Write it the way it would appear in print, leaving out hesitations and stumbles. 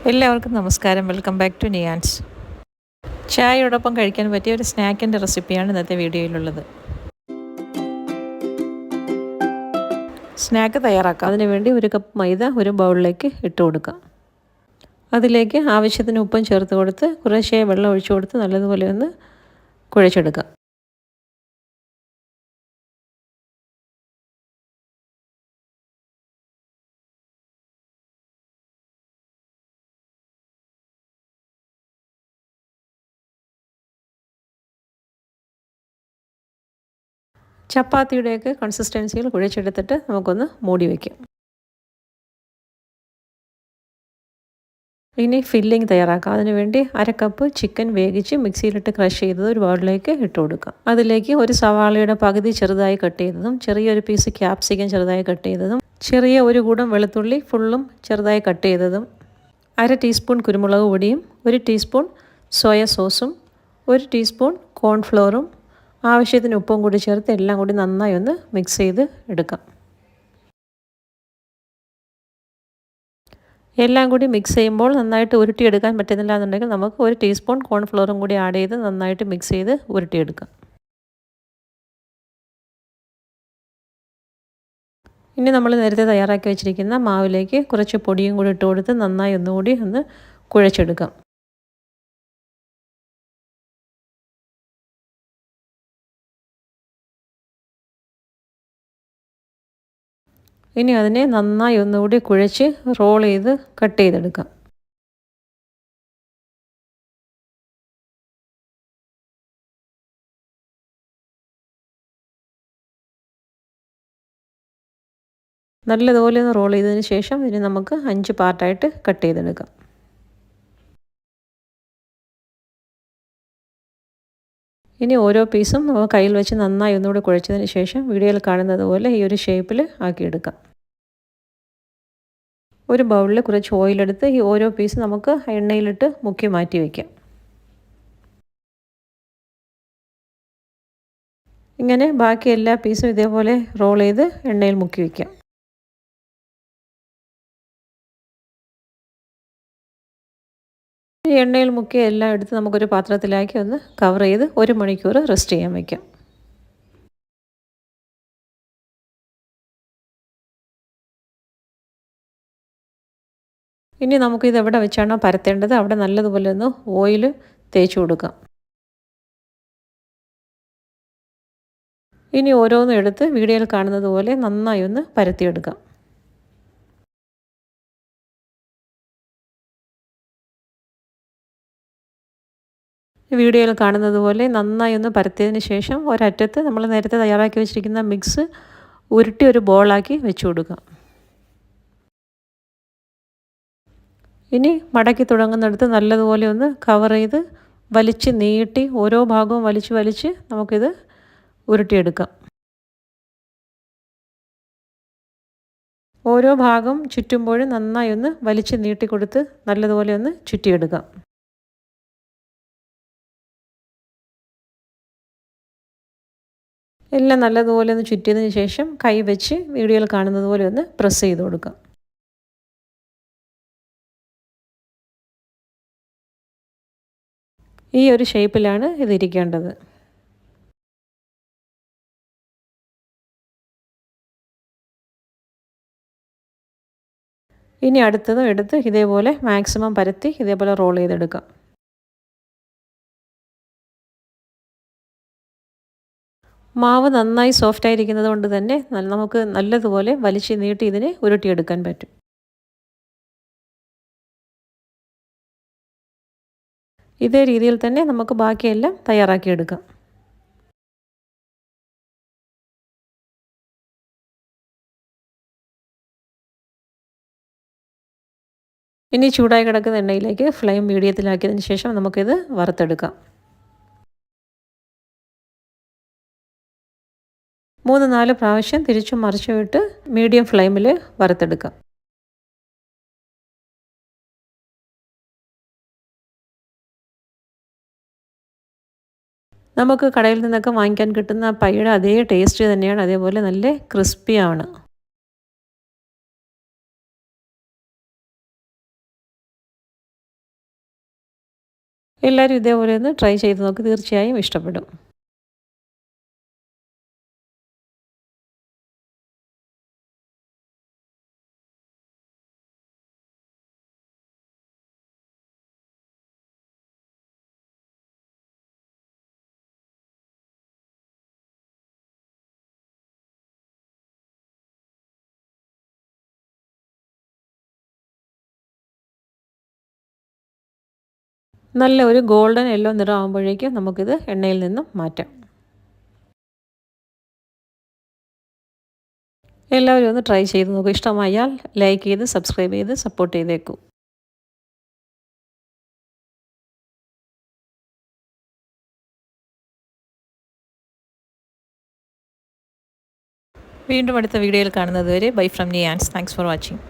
എല്ലാവർക്കും നമസ്കാരം. Welcome back to Niyans. ചായയോടൊപ്പം കഴിക്കാൻ പറ്റിയ ഒരു സ്നാക്കിൻ്റെ റെസിപ്പിയാണ് ഇന്നത്തെ വീഡിയോയിലുള്ളത്. സ്നാക്ക് തയ്യാറാക്കാം. അതിനുവേണ്ടി ഒരു കപ്പ് മൈദ ഒരു ബൗളിലേക്ക് ഇട്ട് കൊടുക്കാം. അതിലേക്ക് ആവശ്യത്തിന് ഉപ്പും ചേർത്ത് കൊടുത്ത് കുറേശ്ശേ വെള്ളം ഒഴിച്ചു കൊടുത്ത് നല്ലതുപോലെ ഒന്ന് കുഴച്ചെടുക്കാം. ചപ്പാത്തിയുടെയൊക്കെ കൺസിസ്റ്റൻസിയിൽ കുഴച്ചെടുത്തിട്ട് നമുക്കൊന്ന് മൂടി വയ്ക്കാം. ഇനി ഫില്ലിംഗ് തയ്യാറാക്കാം. അതിനുവേണ്ടി അര കപ്പ് ചിക്കൻ വേവിച്ച് മിക്സിയിലിട്ട് ക്രഷ് ചെയ്തത് ഒരു ബൗളിലേക്ക് ഇട്ട് കൊടുക്കാം. അതിലേക്ക് ഒരു സവാളയുടെ പകുതി ചെറുതായി കട്ട് ചെയ്തതും ചെറിയൊരു പീസ് ക്യാപ്സിക്കം ചെറുതായി കട്ട് ചെയ്തതും ചെറിയ ഒരു കൂടം വെളുത്തുള്ളി ഫുള്ളും ചെറുതായി കട്ട് ചെയ്തതും അര ടീസ്പൂൺ കുരുമുളക് പൊടിയും ഒരു ടീസ്പൂൺ സോയ സോസും ഒരു ടീസ്പൂൺ കോൺഫ്ലോറും ആവശ്യത്തിന് ഉപ്പും കൂടി ചേർത്ത് എല്ലാം കൂടി നന്നായി ഒന്ന് മിക്സ് ചെയ്ത് എടുക്കാം. എല്ലാം കൂടി മിക്സ് ചെയ്യുമ്പോൾ നന്നായിട്ട് ഉരുട്ടിയെടുക്കാൻ പറ്റുന്നില്ല എന്നുണ്ടെങ്കിൽ നമുക്ക് ഒരു ടീസ്പൂൺ കോൺഫ്ലോറും കൂടി ആഡ് ചെയ്ത് നന്നായിട്ട് മിക്സ് ചെയ്ത് ഉരുട്ടിയെടുക്കാം. ഇനി നമ്മൾ നേരത്തെ തയ്യാറാക്കി വെച്ചിരിക്കുന്ന മാവിലേക്ക് കുറച്ച് പൊടിയും കൂടി ഇട്ട് കൊടുത്ത് നന്നായി ഒന്നുകൂടി ഒന്ന് കുഴച്ചെടുക്കാം. ഇനി അതിനെ നന്നായി ഒന്നുകൂടി കുഴച്ച് റോൾ ചെയ്ത് കട്ട് ചെയ്തെടുക്കാം. നല്ലതുപോലെ ഒന്ന് റോൾ ചെയ്തതിന് ശേഷം ഇതിനെ നമുക്ക് 5 പാർട്ടായിട്ട് കട്ട് ചെയ്തെടുക്കാം. ഇനി ഓരോ പീസും നമുക്ക് കയ്യിൽ വെച്ച് നന്നായി ഒന്നുകൂടി കുഴച്ചതിന് ശേഷം വീഡിയോയിൽ കാണുന്നത് പോലെ ഈ ഒരു ഷേപ്പിൽ ആക്കിയെടുക്കാം. ഒരു ബൗളിൽ കുറച്ച് ഓയിലെടുത്ത് ഈ ഓരോ പീസ് നമുക്ക് എണ്ണയിലിട്ട് മുക്കി മാറ്റി വയ്ക്കാം. ഇങ്ങനെ ബാക്കി എല്ലാ പീസും ഇതേപോലെ റോൾ ചെയ്ത് എണ്ണയിൽ മുക്കി വയ്ക്കാം. ഈ എണ്ണയിൽ മുക്കി എല്ലാം എടുത്ത് നമുക്കൊരു പാത്രത്തിലാക്കി ഒന്ന് കവർ ചെയ്ത് 1 മണിക്കൂർ റെസ്റ്റ് ചെയ്യാൻ വയ്ക്കാം. ഇനി നമുക്കിത് എവിടെ വെച്ചാണോ പരത്തേണ്ടത് അവിടെ നല്ലതുപോലെ ഒന്ന് ഓയിൽ തേച്ച് കൊടുക്കാം. ഇനി ഓരോന്നും എടുത്ത് വീഡിയോയിൽ കാണുന്നത് പോലെ നന്നായി ഒന്ന് പരത്തിയെടുക്കാം. വീഡിയോയിൽ കാണുന്നത് പോലെ നന്നായി ഒന്ന് പരത്തിയതിന് ശേഷം ഒരറ്റത്ത് നമ്മൾ നേരത്തെ തയ്യാറാക്കി വെച്ചിരിക്കുന്ന മിക്സ് ഉരുട്ടി ഒരു ബോളാക്കി വെച്ച് കൊടുക്കാം. ഇനി മടക്കി തുടങ്ങുന്നിടത്ത് നല്ലതുപോലെ ഒന്ന് കവർ ചെയ്ത് വലിച്ച് നീട്ടി ഓരോ ഭാഗവും വലിച്ച് നമുക്കിത് ഉരുട്ടിയെടുക്കാം. ഓരോ ഭാഗം ചുറ്റുമ്പോഴും നന്നായി ഒന്ന് വലിച്ച് നീട്ടിക്കൊടുത്ത് നല്ലതുപോലെ ഒന്ന് ചുറ്റിയെടുക്കാം. എല്ലാം നല്ലതുപോലെ ഒന്ന് ചുറ്റിയതിന് ശേഷം കൈ വെച്ച് വീഡിയോയിൽ കാണുന്നത് പോലെ ഒന്ന് പ്രസ് ചെയ്ത് കൊടുക്കാം. ഈ ഒരു ഷേപ്പിലാണ് ഇതിരിക്കേണ്ടത്. ഇനി അടുത്തതും എടുത്ത് ഇതേപോലെ മാക്സിമം പരത്തി ഇതേപോലെ റോൾ ചെയ്തെടുക്കാം. മാവ് നന്നായി സോഫ്റ്റായിരിക്കുന്നത് കൊണ്ട് തന്നെ നമുക്ക് നല്ലതുപോലെ വലിച്ച് നീട്ടി ഇതിനെ ഉരുട്ടിയെടുക്കാൻ പറ്റും. ഇതേ രീതിയിൽ തന്നെ നമുക്ക് ബാക്കിയെല്ലാം തയ്യാറാക്കിയെടുക്കാം. ഇനി ചൂടായി കിടക്കുന്ന എണ്ണയിലേക്ക് ഫ്ലെയിം മീഡിയത്തിലാക്കിയതിന് ശേഷം നമുക്കിത് വറുത്തെടുക്കാം. 3-4 പ്രാവശ്യം തിരിച്ചും മറിച്ചും ഇട്ട് മീഡിയം ഫ്ലെയിമിൽ വറുത്തെടുക്കാം. നമുക്ക് കടയിൽ നിന്നൊക്കെ വാങ്ങിക്കാൻ കിട്ടുന്ന പയ്യുടെ അതേ ടേസ്റ്റ് തന്നെയാണ്, അതേപോലെ നല്ല ക്രിസ്പിയാണ്. എല്ലാവരും ഇതേപോലെ ഒന്ന് ട്രൈ ചെയ്ത് നോക്കി, തീർച്ചയായും ഇഷ്ടപ്പെടും. നല്ല ഒരു ഗോൾഡൻ യെല്ലോ നിറം ആകുമ്പോഴേക്കും നമുക്കിത് എണ്ണയിൽ നിന്നും മാറ്റാം. എല്ലാവരും ഒന്ന് ട്രൈ ചെയ്ത് നോക്കൂ. ഇഷ്ടമായാൽ ലൈക്ക് ചെയ്ത് സബ്സ്ക്രൈബ് ചെയ്ത് സപ്പോർട്ട് ചെയ്തേക്കൂ. വീണ്ടും അടുത്ത വീഡിയോയിൽ കാണുന്നത് വരെ bye from Niyans. Thanks for watching.